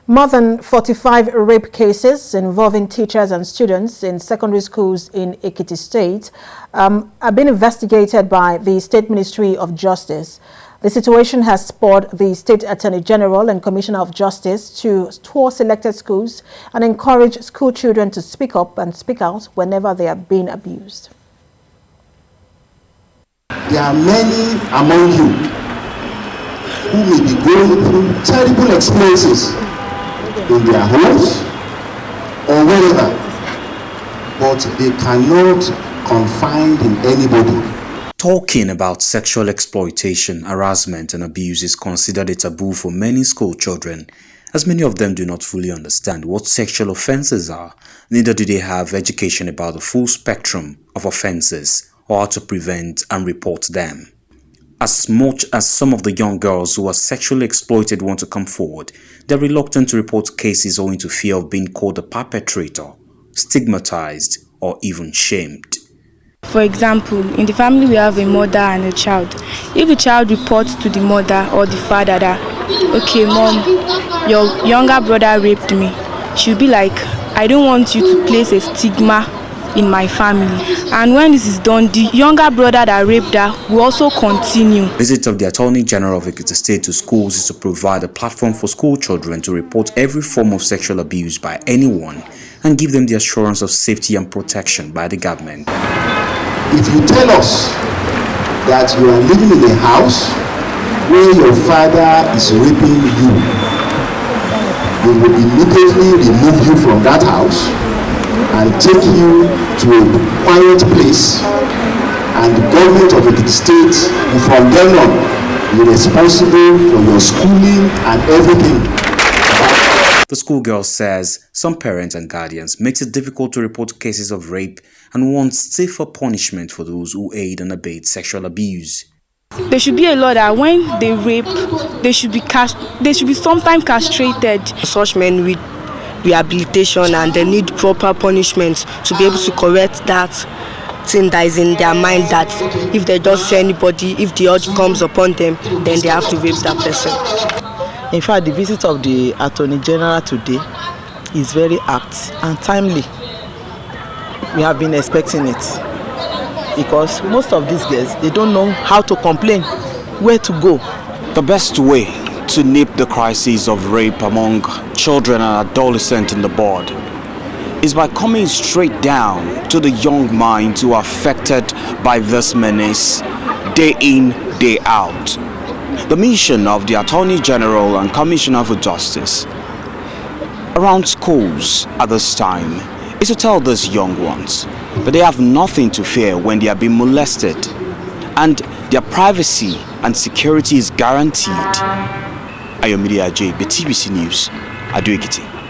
More than 45 rape cases involving teachers and students in secondary schools in Ekiti State are being investigated by the State Ministry of Justice. The situation has spurred the State Attorney General and Commissioner of Justice to tour selected schools and encourage school children to speak up and speak out whenever they are being abused. There are many among you who may be going through terrible experiences in their homes or wherever, but they cannot confide in anybody. Talking about sexual exploitation, harassment and abuse is considered a taboo for many school children, as many of them do not fully understand what sexual offenses are, neither do they have education about the full spectrum of offenses or how to prevent and report them. As much as some of the young girls who are sexually exploited want to come forward, they are reluctant to report cases owing to fear of being called a perpetrator, stigmatized, or even shamed. For example, in the family we have a mother and a child. If the child reports to the mother or the father that, okay mom, your younger brother raped me, she'll be like, I don't want you to place a stigma in my family. And when this is done, the younger brother that raped her will also continue. The visit of the Attorney General of Ekiti State to schools is to provide a platform for school children to report every form of sexual abuse by anyone and give them the assurance of safety and protection by the government. If you tell us that you are living in a house where your father is raping you, we will immediately remove you from that house and take you to a quiet place, and the government of the state will from then on be responsible for your schooling and everything. The schoolgirl says some parents and guardians makes it difficult to report cases of rape and wants stiffer punishment for those who aid and abet sexual abuse. There should be a law that when they rape, they should be sometimes castrated. Such men with rehabilitation and they need proper punishment to be able to correct that thing that is in their mind, that if they just see anybody, if the urge comes upon them, then they have to rape that person. In fact, the visit of the Attorney General today is very apt and timely. We have been expecting it because most of these girls, they don't know how to complain, where to go. The best way to nip the crisis of rape among children and adolescents in the bud is by coming straight down to the young minds who are affected by this menace day in, day out. The mission of the Attorney General and Commissioner for Justice around schools at this time is to tell these young ones that they have nothing to fear when they are being molested and their privacy and security is guaranteed. Ekiti, TVC News, Ekiti.